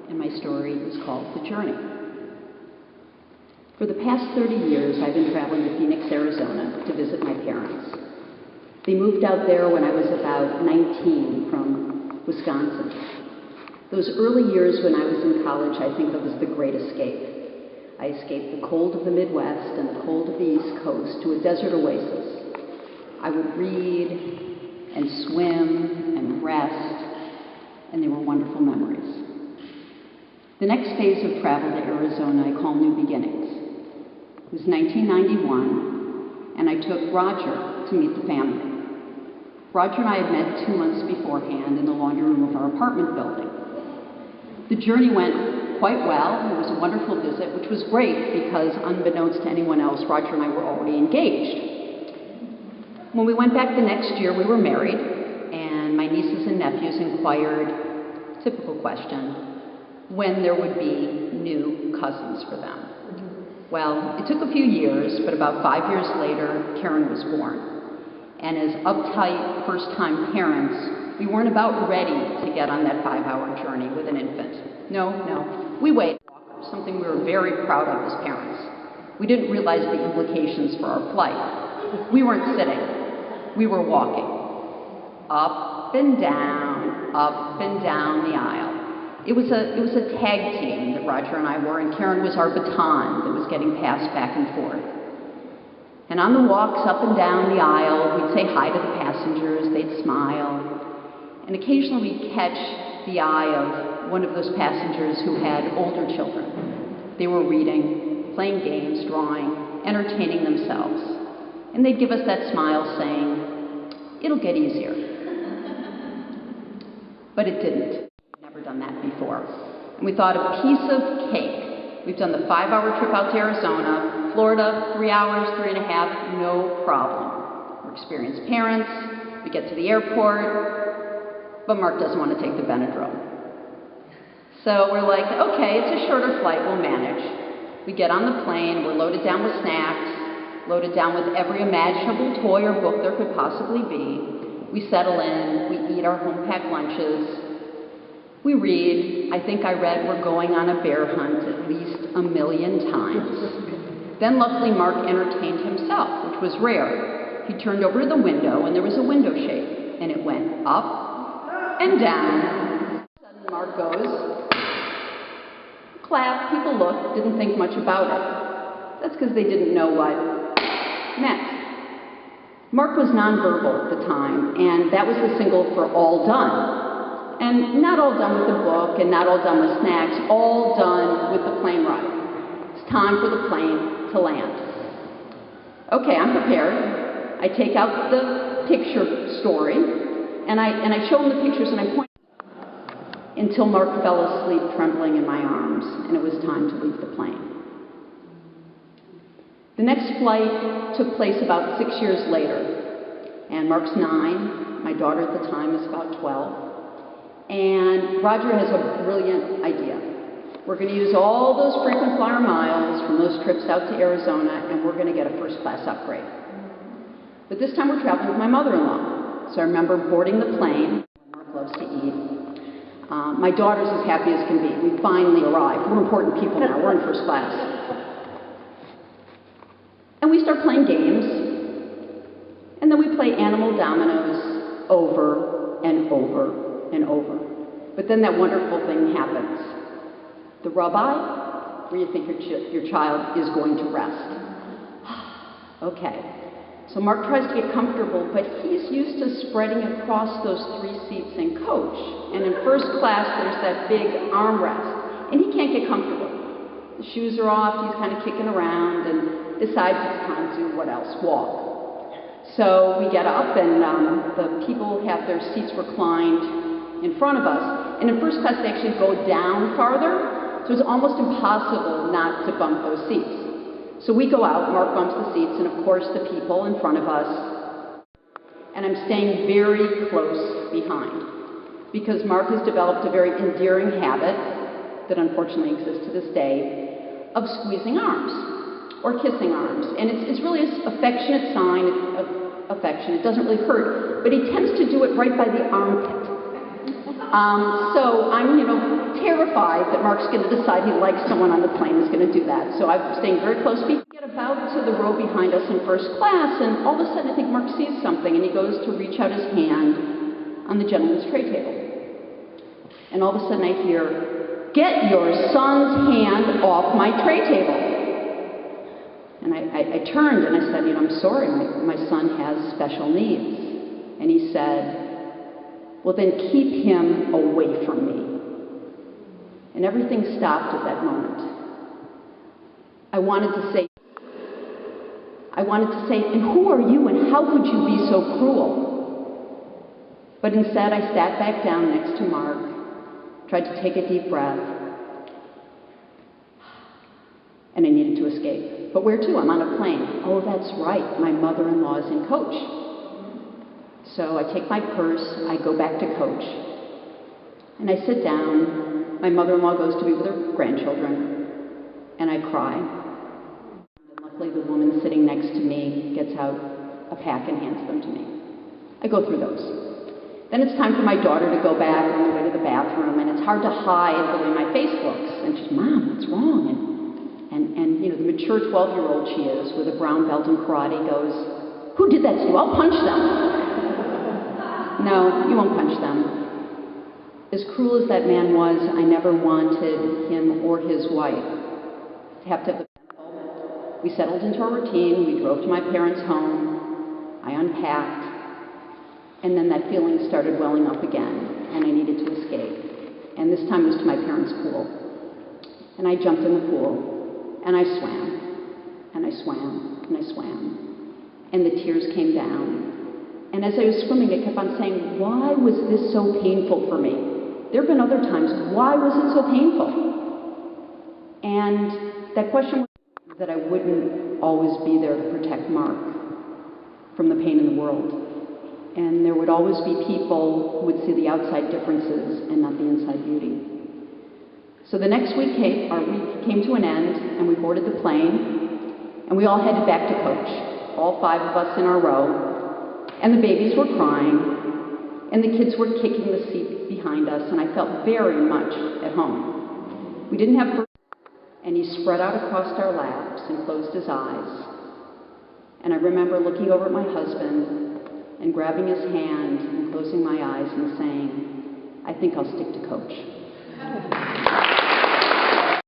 and my story is called The Journey. For the past 30 years, I've been traveling to Phoenix, Arizona to visit my parents. They moved out there when I was about 19 from Wisconsin. Those early years when I was in college, I think of as the great escape. I escaped the cold of the Midwest and the cold of the East Coast to a desert oasis. I would read and swim and rest, and they were wonderful memories. The next phase of travel to Arizona I call New Beginnings. It was 1991, and I took Roger to meet the family. Roger and I had met 2 months beforehand in the laundry room of our apartment building. The journey went quite well. It was a wonderful visit, which was great because unbeknownst to anyone else, Roger and I were already engaged. When we went back the next year, we were married, and my nieces and nephews inquired, typical question, when there would be new cousins for them. Well, it took a few years, but about 5 years later, Karen was born. And as uptight first-time parents, we weren't about ready to get on that 5-hour journey with an infant. No, we waited, something we were very proud of as parents. We didn't realize the implications for our flight. We weren't sitting, we were walking. Up and down the aisle. It was a tag team that Roger and I were, and Karen was our baton that was getting passed back and forth. And on the walks up and down the aisle, we'd say hi to the passengers, they'd smile, and occasionally we'd catch the eye of one of those passengers who had older children. They were reading, playing games, drawing, entertaining themselves. And they'd give us that smile saying, "It'll get easier." But it didn't. Never done that before. And we thought a piece of cake. We've done the 5-hour trip out to Arizona, Florida, 3 hours, 3.5, no problem. We're experienced parents, we get to the airport, but Mark doesn't want to take the Benadryl. So we're like, okay, it's a shorter flight, we'll manage. We get on the plane, we're loaded down with snacks, loaded down with every imaginable toy or book there could possibly be. We settle in, we eat our home-packed lunches, we read. I think I read We're Going on a Bear Hunt at least 1 million times. Then luckily Mark entertained himself, which was rare. He turned over to the window and there was a window shade, and it went up and down. Suddenly Mark goes, clap, people looked, didn't think much about it. That's because they didn't know what meant. Mark was nonverbal at the time, and that was the signal for all done. And not all done with the book, and not all done with snacks, all done with the plane ride. It's time for the plane to land. Okay, I'm prepared. I take out the picture story, and I show him the pictures, and I point until Mark fell asleep trembling in my arms, and it was time to leave the plane. The next flight took place about 6 years later, and Mark's 9, my daughter at the time is about 12, and Roger has a brilliant idea. We're going to use all those frequent flyer miles from those trips out to Arizona, and we're going to get a first-class upgrade. But this time we're traveling with my mother-in-law. So I remember boarding the plane. Mark loves to eat. My daughter's as happy as can be. We finally arrived. We're important people now. We're in first class. And we start playing games. And then we play animal dominoes over and over and over. But then that wonderful thing happens. The rub-eye, where you think your child is going to rest. Okay. So Mark tries to get comfortable, but he's used to spreading across those 3 seats in coach. And in first class, there's that big armrest. And he can't get comfortable. The shoes are off, he's kind of kicking around, and decides it's time to, what else, walk. So we get up, and the people have their seats reclined in front of us. And in first class, they actually go down farther, so it's almost impossible not to bump those seats. So we go out, Mark bumps the seats, and of course the people in front of us. And I'm staying very close behind, because Mark has developed a very endearing habit that unfortunately exists to this day of squeezing arms or kissing arms. And it's really an affectionate sign of affection. It doesn't really hurt, but he tends to do it right by the armpit. So I'm, terrified terrified that Mark's going to decide he likes someone on the plane is going to do that. So I'm staying very close. We get about to the row behind us in first class, and all of a sudden I think Mark sees something, and he goes to reach out his hand on the gentleman's tray table. And all of a sudden I hear, "Get your son's hand off my tray table." And I turned and I said, "I'm sorry, my son has special needs." And he said, "Well, then keep him away from me." And everything stopped at that moment. I wanted to say, "And who are you and how could you be so cruel?" But instead I sat back down next to Mark, tried to take a deep breath, and I needed to escape. But where to? I'm on a plane. Oh, that's right, my mother-in-law is in coach. So I take my purse, I go back to coach, and I sit down. My mother-in-law goes to be with her grandchildren, and I cry. And luckily the woman sitting next to me gets out a pack and hands them to me. I go through those. Then it's time for my daughter to go back on the way to the bathroom, and it's hard to hide the way my face looks. And she's, "Mom, what's wrong?" And the mature 12-year-old she is, with a brown belt in karate, goes, "Who did that to you? I'll punch them." No, you won't punch them. As cruel as that man was, I never wanted him or his wife to have to. We settled into our routine. We drove to my parents' home. I unpacked. And then that feeling started welling up again, and I needed to escape. And this time it was to my parents' pool. And I jumped in the pool, and I swam, and I swam, and I swam. And the tears came down. And as I was swimming, I kept on saying, "Why was this so painful for me? There have been other times. Why was it so painful?" And that question was that I wouldn't always be there to protect Mark from the pain in the world. And there would always be people who would see the outside differences and not the inside beauty. So the next week our week came to an end, and we boarded the plane, and we all headed back to coach, all 5 of us in our row. And the babies were crying, and the kids were kicking the seat behind us, and I felt very much at home. We didn't have birth, and he spread out across our laps and closed his eyes. And I remember looking over at my husband and grabbing his hand and closing my eyes and saying, "I think I'll stick to coach."